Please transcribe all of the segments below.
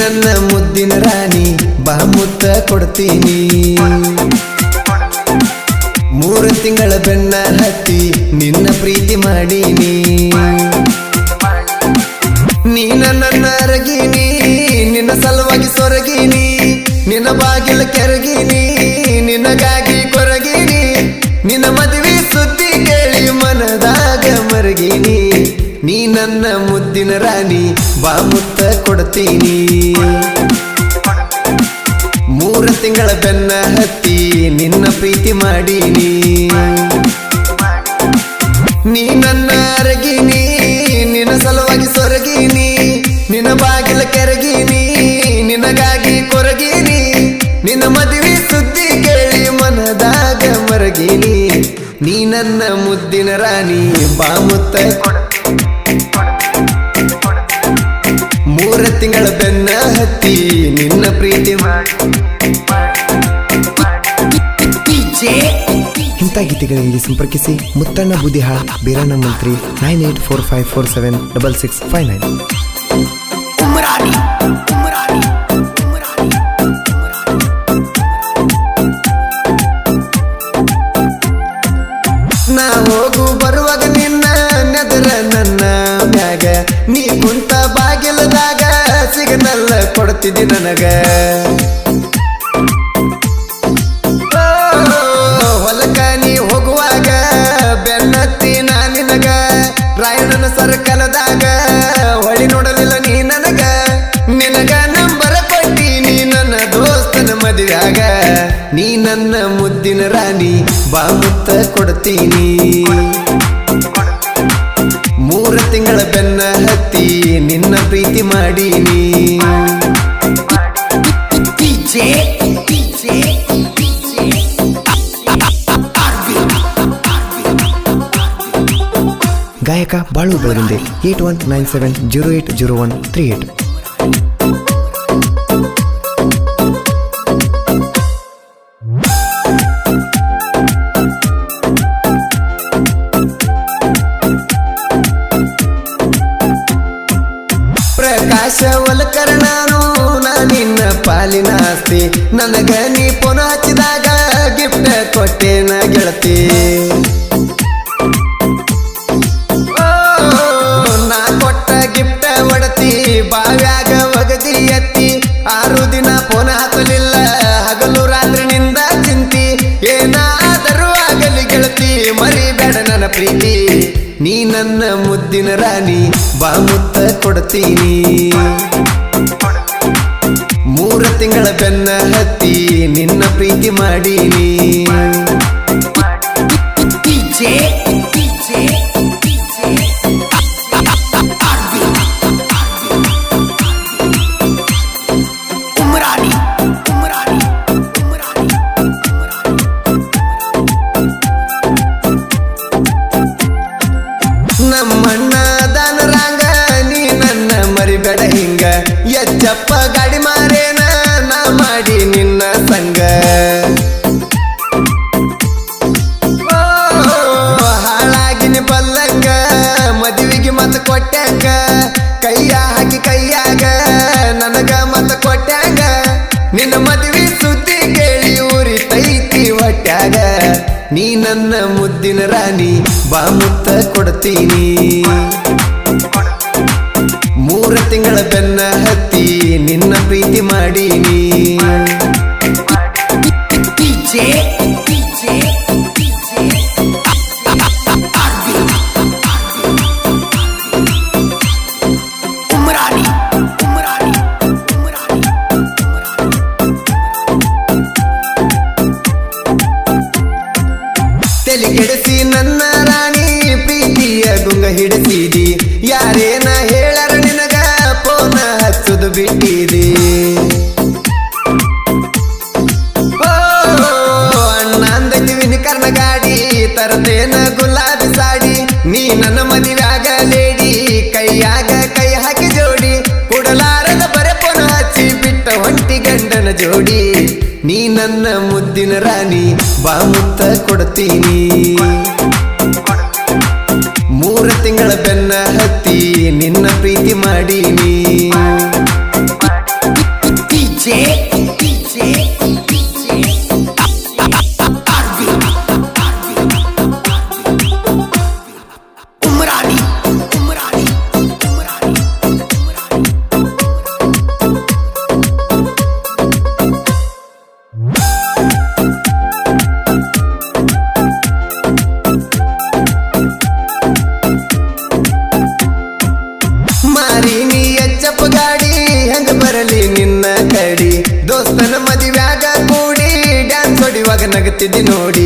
ನನ್ನ ಮುದ್ದಿನ ರಾಣಿ ಬಾ ಮುತ್ತ ಕೊಡ್ತೀನಿ 3 ತಿಂಗಳ ಬೆನ್ನ ಹತ್ತಿ ನಿನ್ನ ಪ್ರೀತಿ ಮಾಡೀನಿ ನೀನ ನನ್ನ ಅರಗಿನಿ ನಿನ್ನ ಸಲುವಾಗಿ ಸೊರಗಿನಿ ನಿನ್ನ ಬಾಗಿಲ ಕೆರಗಿನಿ ನಿನಗಾಗಿ ಕೊರಗಿನಿ ನಿನ್ನ ಮದುವೆ ಸುದ್ದಿ ಕೇಳಿ ಮನದಾಗ ಮರಗಿನಿ ನೀ ನನ್ನ ಮುದ್ದಿನ ರಾಣಿ ಬಾ ಮುತ್ತ ಕೊಡ್ತೀನಿ 3 ತಿಂಗಳ ಬೆನ್ನ ಹತ್ತಿ ನಿನ್ನ ಪ್ರೀತಿ ಮಾಡೀನಿ ನೀ ನನ್ನ ಅರಗಿನಿ ನಿನ್ನ ಸಲುವಾಗಿ ಸೊರಗಿನಿ ನಿನ್ನ ಬಾಗಿಲ ಕೆರಗಿನಿ ನಿನಗಾಗಿ ಕೊರಗಿನಿ ನಿನ್ನ ಮದುವೆ ಸುದ್ದಿ ಕೇಳಿ ಮನದಾಗ ಮರಗಿನಿ ನೀ ನನ್ನ ಮುದ್ದಿನ ರಾಣಿ ಬಾ ಮುತ್ತ 3 ತಿಂಗಳ ಬೆನ್ನ ಹತ್ತಿ ನಿನ್ನ ಪ್ರೀತಿ ಇಂಥ ಗೀತೆಗಳಿಗೆ ಸಂಪರ್ಕಿಸಿ ಮುತ್ತಣ್ಣ ಬುದಿಹಾಳ ಬೀರಣ್ಣ ಮಂತ್ರಿ 984547. ನಾ ಹೋಗು ಬರುವಾಗ ನಿನ್ನ ನೆದರ ನನ್ನ ಮ್ಯಾಗ ನೀ ಕುಂತ ಬಾಗಿಲದಾಗ ಸಿಗನಲ್ಲ ಕೊಡ್ತಿದ್ದಿ ನನಗ ಹೊಲಕ ನೀ ಹೋಗುವಾಗ ಬೆನ್ನತ್ತಿ ನಾ ನಿನಗ ರಾಯಣ್ಣನ ಸರ್ಕಲದಾಗ ಹೊಳಿ ನೋಡಲಿಲ್ಲ ನೀ ನನಗ ನಿನಗ ನಂಬರ ಕೊಟ್ಟೀನಿ ನನ್ನ ದೋಸ್ತನ ಮದುವೆಯಾಗ ನೀ ನನ್ನ ಮುದ್ದಿನ ರಾಣಿ ಬಾ ಮುತ್ತ ಕೊಡ್ತೀನಿ 3 ತಿಂಗಳ ಬೆನ್ನ ಹತ್ತಿ ನಿನ್ನ ಪ್ರೀತಿ ಮಾಡೀನಿ ಗಾಯಕ ಬಾಳು ಬೆಳಗುಂದೆ 8197080138. ಪ್ರಕಾಶ ವಲ್ಕರ ನಾನು ನಿನ್ನ ಪಾಲಿನ ಆಸ್ತಿ ನನಗ ನೀ ಪುನಃ ಹಚ್ಚಿದಾಗ ಗಿಫ್ಟ್ ಕೊಟ್ಟೇನ ಗೆಳತಿ ನಾ ಕೊಟ್ಟ ಗಿಫ್ಟ್ ಒಡತಿ ಬಾವ್ಯಾಗ ಒಗದಿ ಎತ್ತಿ 6 ದಿನ ಪುನಃ ಹತ್ತಲಿಲ್ಲ ಹಗಲು ರಾತ್ರಿ ನಿಂದ ಚಿಂತಿ ಏನಾದರೂ ಆಗಲಿ ಗೆಳತಿ ಮರಿಬೇಡ ನನ್ನ ಪ್ರೀತಿ ನೀ ನನ್ನ ಮುದ್ದಿನ ರಾಣಿ ಬಾ ಮುತ್ತ ಕೊಡ್ತೀನಿ 3 ತಿಂಗಳ ಬೆನ್ನ ಹತ್ತಿ ನಿನ್ನ ಪ್ರೀತಿ ಮಾಡೀನಿ ನಮ್ಮಣ್ಣ ದಾನರಾಂಗ ನೀ ನನ್ನ ಮರಿಬೇಡ ಹಿಂಗ ಎಚ್ಚಪ್ಪ ಗಾಡಿ ಮಾರೇನ ನಾ ಮಾಡಿ ನಿನ್ನ ಸಂಗ ಹಾಳಾಗಿನಿ ಬಲ್ಲಂಗ ಮದುವೆಗೆ ಮತ ಕೊಟ್ಟ್ಯಾಂಗ ಕೈಯ ಹಾಕಿ ಕೈಯಾಗ ನನಗ ಮತ ಕೊಟ್ಟ್ಯಾಂಗ ನಿನ್ನ ಮದುವೆ ಸುದ್ದಿ ಕೇಳಿ ಉರಿತೈತಿ ಹೊಟ್ಯಾಗ ನೀ ನನ್ನ ಮುದ್ದಿನ ರಾಣಿ ಬಾ ಮುತ್ತ ಕೊಡ್ತೀನಿ 3 ತಿಂಗಳ ಬೆನ್ನ ಹತ್ತಿ ನಿನ್ನ ಪ್ರೀತಿ ಮಾಡೀನಿ ತಲೆ ಕೆಡಿಸಿ ನನ್ನ ರಾಣಿ ಪ್ರೀತಿಯ ಗುಂಗ ಹಿಡಿಸಿದಿ ಯಾರೇನ ಹೇಳರ ನಿನಗ ಪೋನ ಹಚ್ಚುದು ಬಿಟ್ಟಿದಿ ತರತೇನ ಗುಲಾಬಿ ಸಾಡಿ ನೀ ನನ್ನ ಮದುವ್ಯಾಗ ಲೇಡಿ ಕೈಯಾಗ ಕೈ ಹಾಕಿ ಜೋಡಿ ಕೊಡಲಾರದ ಬರೆ ಪೊನ ಹಚ್ಚಿ ಬಿಟ್ಟ ಹೊಂಟಿ ಗಂಡನ ಜೋಡಿ ನೀ ನನ್ನ ಮುದ್ದಿನ ರಾಣಿ ಬಾ ಮುತ್ತ ಕೊಡ್ತೀನಿ 3 ತಿಂಗಳ ಬೆನ್ನ ಹತ್ತಿ ನಿನ್ನ ಪ್ರೀತಿ ಮಾಡೀನಿ ಗಾಡಿ ಹೆಂಗ ಬರಲಿ ನಿನ್ನ ಕಡಿ ದೋಸ್ತನ ಮದುವ್ಯಾಗ ಕೂಡಿ ಡ್ಯಾನ್ಸ್ ಹೊಡಿವಾಗ ನಗತಿದ್ದಿ ನೋಡಿ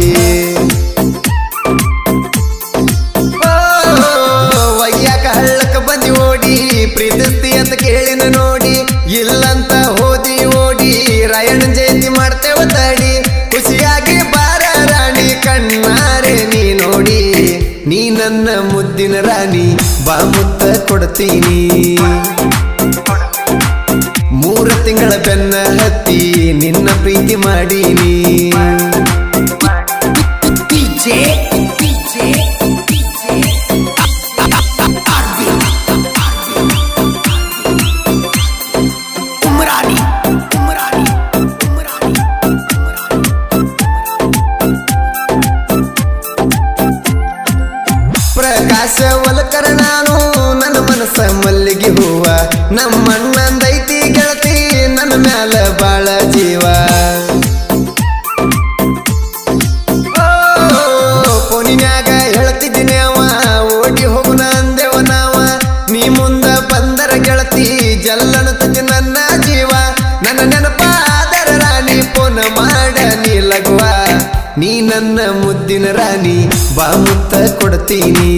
ವಯ್ಯಾಕ ಹಳ್ಳಕ್ಕ ಬಂದಿ ಓಡಿ ಪ್ರೀತಿಸ್ತಿ ಅಂತ ಕೇಳಿನ ನೋಡಿ ಇಲ್ಲಂತ ಹೋದಿ ಓಡಿ ರಾಯಣ ಜಯಂತಿ ಮಾಡ್ತೇವ ತಡಿ ಖುಷಿಯಾಗಿ ಬಾರ ರಾಣಿ ಕಣ್ಣಾರೆ ನೀ ನೋಡಿ ನೀ ನನ್ನ ಮುದ್ದಿನ ರಾಣಿ ಬಾ ಮುತ್ತ ಕೊಡ್ತೀನಿ 3 ತಿಂಗಳ ಬೆನ್ನ ಹತ್ತಿ ನಿನ್ನ ಪ್ರೀತಿ ಮಾಡೀನಿ ಪ್ರಕಾಶ ಒಲಕರ ನಾನು ನನ್ನ ಮನಸ್ಸ ಮಲ್ಲಿಗೆ ಹೂವ ನಮ್ಮಣ್ಣಂದೈತಿ ಗೆಳತಿ ನನ್ನ ಮ್ಯಾಲ ಬಾಳ ಜೀವ ಫೋನಿನ್ಯಾಗ ಹೇಳ್ತಿದ್ದೀನಿ ಅವ ಓಡಿ ಹೋಗುನ ಅಂದೆವ ನಾವ ನೀ ಮುಂದ ಬಂದರ ಗೆಳತಿ ಜಲ್ಲನತತಿ ನನ್ನ ಜೀವ ನನ್ನ ನೆನಪಾದರ ರಾಣಿ ಫೋನ ಮಾಡ ನೀ ಲಗುವ ನೀ ನನ್ನ ಮುದ್ದಿನ ರಾಣಿ ಬಾ ಮುತ್ತ ಕೊಡ್ತೀನಿ